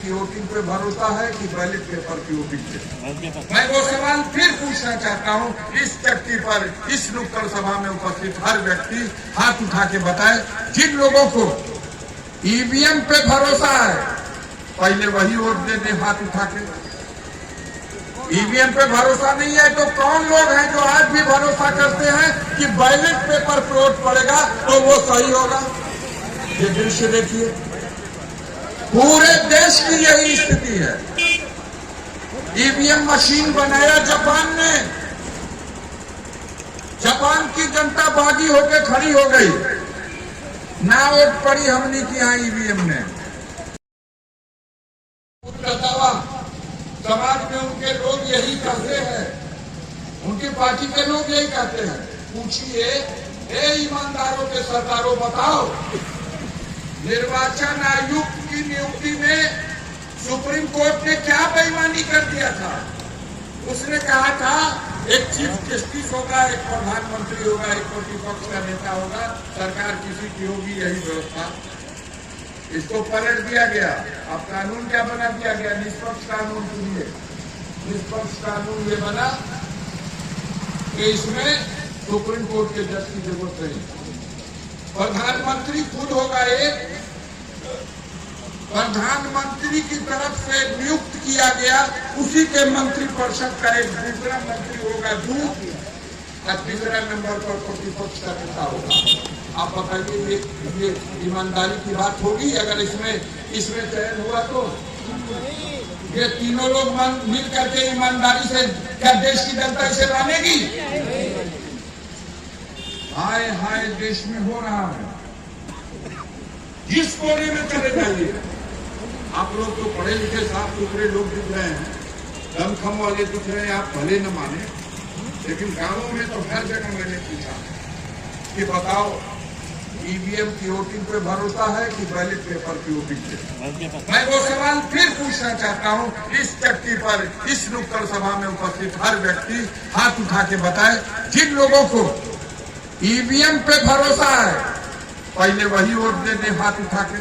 की वोटिंग पे भरोसा है कि बैलेट पेपर की वोटिंग पे? मैं वो सवाल फिर पूछना चाहता हूँ। इस चक्की पर इस नुक्कड़ सभा में उपस्थित हर व्यक्ति हाथ उठा के बताए, जिन लोगों को ईवीएम पे भरोसा है पहले वही वोट दे दे हाथ उठा के। ईवीएम पे भरोसा नहीं है तो कौन लोग हैं जो आज भी भरोसा करते हैं कि बैलेट पेपर पे वोट पड़ेगा तो वो सही होगा? ये दृश्य देखिए, पूरे देश की यही स्थिति है। ईवीएम मशीन बनाया जापान ने, जापान की जनता बागी होकर खड़ी हो गई, ना वोट पड़ी हमने की यहाँ ईवीएम ने। समाज में उनके लोग यही कहते हैं, उनकी पार्टी के लोग यही कहते हैं। पूछिए, ए ईमानदारों के सरदारों, बताओ निर्वाचन आयुक्त की नियुक्ति में सुप्रीम कोर्ट ने क्या बेईमानी कर दिया था? उसने कहा था एक चीफ जस्टिस होगा, एक प्रधानमंत्री होगा, एक प्रतिपक्ष का नेता होगा, सरकार किसी की होगी, यही व्यवस्था। इसको पलट दिया गया। अब कानून क्या बना दिया गया? निष्पक्ष कानून चुनिए। निष्पक्ष कानून ये बना कि इसमें सुप्रीम कोर्ट के जज की जरूरत नहीं, प्रधानमंत्री खुद होगा। एक प्रधानमंत्री की तरफ से नियुक्त किया गया, उसी के मंत्रिपरिषद का एक दूसरा मंत्री होगा दूत, और तीसरा नंबर पर प्रतिपक्ष का नेता होगा। आप बताइए, ये ईमानदारी की बात होगी? अगर इसमें चयन हुआ तो ये तीनों लोग मिल करके ईमानदारी से क्या देश की जनता इसे मानेगी? हाय हाय देश में हो रहा है। जिस कोने में चले जाइए, आप लोग तो पढ़े लिखे साफ सुथरे लोग दिख रहे हैं, दमखम वाले दिख रहे हैं, आप भले न माने, लेकिन गांवों में तो हर जगह मैंने पूछा कि बताओ ईवीएम की वोटिंग पे भरोसा है कि बैलेट पेपर की वोटिंग पे? मैं वो सवाल फिर पूछना चाहता हूँ। इस चक्की पर इस नुक्कड़ सभा में उपस्थित हर व्यक्ति हाथ उठा के बताए, जिन लोगों को ईवीएम पे भरोसा है पहले वही वोट दे दे हाथ उठा के।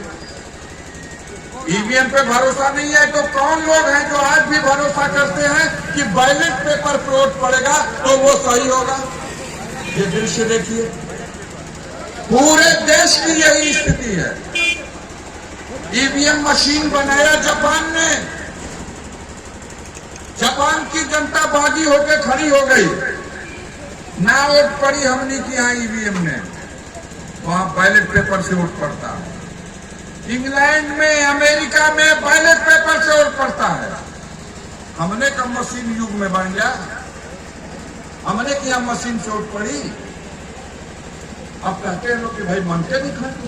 ईवीएम पे भरोसा नहीं है तो कौन लोग हैं जो आज भी भरोसा करते हैं कि बैलेट पेपर पे वोट पड़ेगा तो वो सही होगा? ये दृश्य देखिए, पूरे देश की यही स्थिति है। ईवीएम मशीन बनाया जापान ने, जापान की जनता बागी होकर खड़ी हो गई, ना वोट पड़ी हमने की यहाँ ईवीएम ने, वहां बैलेट पेपर से वोट पड़ता है। इंग्लैंड में, अमेरिका में बैलेट पेपर से वोट पड़ता है। हमने कब मशीन युग में बन गया? हमने क्या मशीन से वोट पड़ी? अब कहते हैं लोग कि भाई मनते नहीं खाते,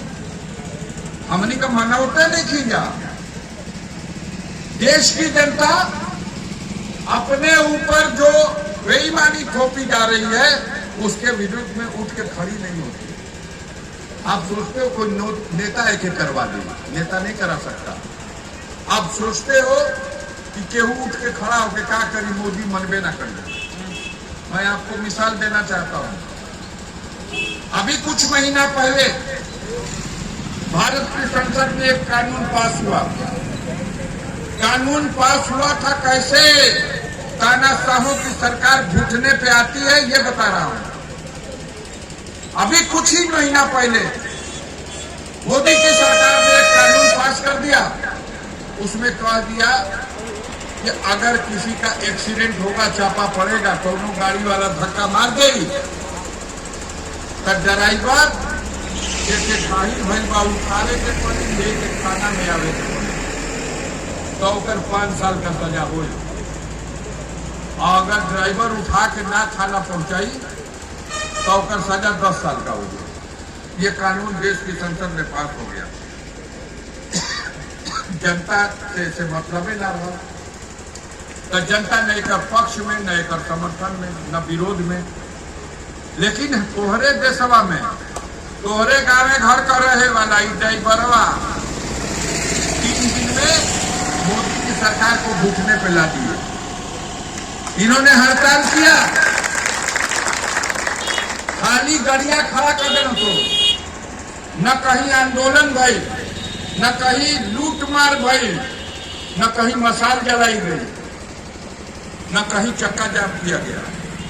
हमने का मनौते नहीं खींचा। देश की जनता अपने ऊपर जो बेईमानी थोपी जा रही है उसके विरुद्ध में उठ के खड़ी नहीं होती। आप सोचते हो कोई नेता है कि करवा देगा? नेता नहीं करा सकता। आप सोचते हो कि केहू उठ के खड़ा होकर क्या करी, मोदी मनबे ना कर दे? मैं आपको मिसाल देना चाहता हूं। अभी कुछ महीना पहले भारत की संसद में एक कानून पास हुआ। कानून पास हुआ था कैसे? तानाशाहों की सरकार घुटने पे आती है, ये बता रहा हूं। अभी कुछ ही महीना पहले मोदी की सरकार ने एक कानून पास कर दिया। उसमें कह दिया कि अगर किसी का एक्सीडेंट होगा, चापा पड़ेगा, दोनों गाड़ी वाला धक्का मार देगी तो ड्राइवर जैसे घायल भइल बा उठावे के पड़ी, लेके थाना में आवे के पड़ी, तो ओकर 5 साल का सजा हो। अगर ड्राइवर उठा के ना थाना पहुंचाई तो ओकर सजा 10 साल का हो गया। ये कानून देश की संसद में पास हो गया। जनता से मतलब ही ना रहा, तो जनता न एक पक्ष में, न एक समर्थन में, न विरोध में। लेकिन तोहरे देशवा में, तोहरे गाँव में घर का रहे वाला ड्राइवरवा 3 दिन में मोदी की सरकार को घुटने पे ला दिए। इन्होंने हड़ताल किया, खाली गाड़ियां खड़ा कर देना, तो न कहीं आंदोलन भई, न कहीं लूट मार भई, न कहीं मसाल जलाई गई, न कहीं चक्का जाम किया गया।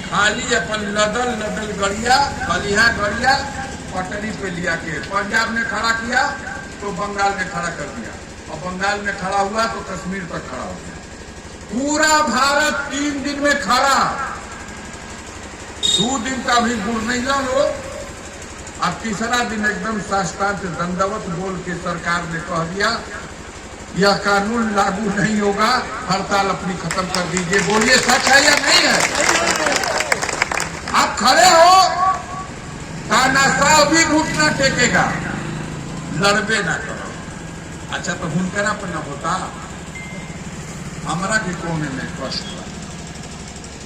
खाली अपन लदल लदल गड़िया, बलिया गड़िया पटरी पे लिया के पंजाब में खड़ा किया तो बंगाल में खड़ा कर दिया, और बंगाल में खड़ा हुआ तो कश्मीर तक खड़ा हो गया। पूरा भारत 3 दिन में खड़ा। 2 दिन का भी गुड़ नहीं लो लोग। अब तीसरा दिन एकदम साष्टांग दंडवत बोल के सरकार ने कह दिया यह कानून लागू नहीं होगा, हड़ताल अपनी खत्म कर दीजिए। बोलिए सच है या नहीं है? आप खड़े हो, तानाशाह भी घुटना टेकेगा, लड़बे ना करो। अच्छा तो हुनकरा पर न होता, हमारा के कोने में कष्ट हुआ।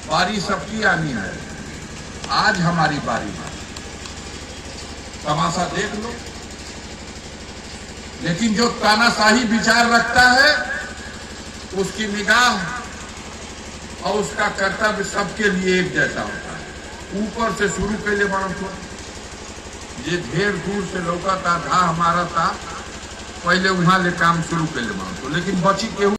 बारी सबकी आनी है, आज हमारी बारी है। तमाशा देख लो। लेकिन जो तानाशाही विचार रखता है उसकी निगाह और उसका कर्तव्य सबके लिए एक जैसा होता है। ऊपर से शुरू के लिए बड़ा तो ये ढेर दूर से लौका था हमारा था, पहले वहां ले काम शुरू के लिए बड़ा तो, लेकिन बची केहू